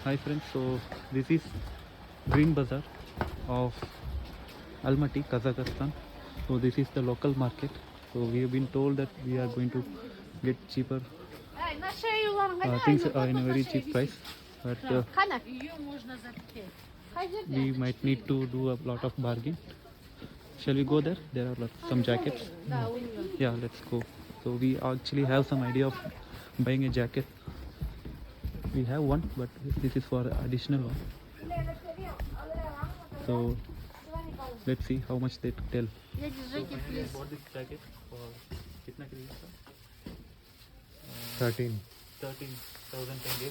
Hi friends, so this is Green Bazaar of Almaty, Kazakhstan. So this is the local market. So we have been told that we are going to get cheaper things in a very cheap price, but we might need to do a lot of bargain. Shall we go there? There are some jackets. Yeah, let's go. So we actually have some idea of buying a jacket. We have one, but this is for additional one. So let's see how much they tell. So finally I bought this jacket for kitna के लिए था? 13,000 tenge.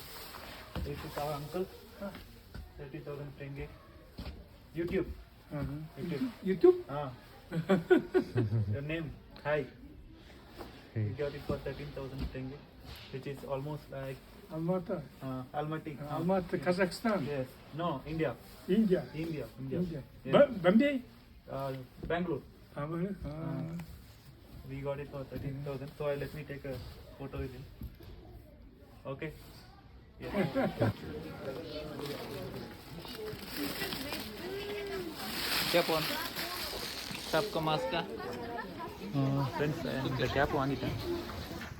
This is our uncle. 30,000 tenge. YouTube. YouTube? Ah. Your name? Hi. We got it for 13,000 tenge, which is almost like Almaty. Almaty. Almaty, Kazakhstan. Yes. No, India. India. India. Yes. Bombay? Bangalore. Bangalore. We got it for 13,000. So let me take a photo with him. Okay. Yeah. क्या phone सबका mask का friends இந்த gap வாங்கிட்டேன்.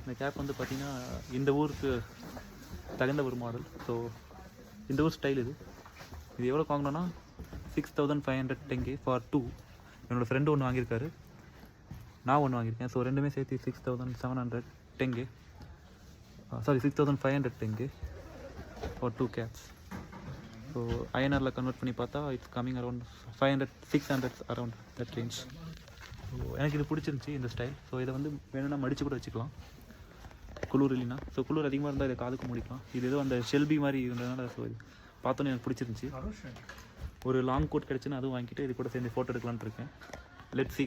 இந்த gap வந்து பார்த்திங்கன்னா இந்த ஊருக்கு தகுந்த ஒரு மாடல். ஸோ இந்த ஊர் ஸ்டைல் இது எவ்வளோ வாங்கினோன்னா 6,500 டெங்கே ஃபார் 2. என்னோடய ஃப்ரெண்டு ஒன்று வாங்கியிருக்காரு, நான் ஒன்று வாங்கியிருக்கேன். ஸோ ரெண்டுமே சேர்த்து 6,700 tenge, sorry 6,500 tenge for 2 caps. So ஐஎன்ஆரில் கன்வெர்ட் பண்ணி பார்த்தா it's coming around 500-600 around that range. So எனக்கு இது பிடிச்சிருந்துச்சி இந்த ஸ்டைல். ஸோ இதை வந்து வேணும்னா மடித்து கூட வச்சுக்கலாம் குளிர் இல்லைன்னா. ஸோ குளிர் அதிகமாக இருந்தால் இதை காதுக்கு முடிக்கலாம். இது ஏதோ அந்த ஷெல்பி மாதிரி இருந்ததுனால ஸோ இது பார்த்தோன்னே எனக்கு பிடிச்சிருந்துச்சி. ஒரு லாங் கோட் கிடச்சுன்னா அதுவும் வாங்கிட்டு இது கூட சேர்ந்து ஃபோட்டோ எடுக்கலான்ட்டு இருக்கேன். Let's see.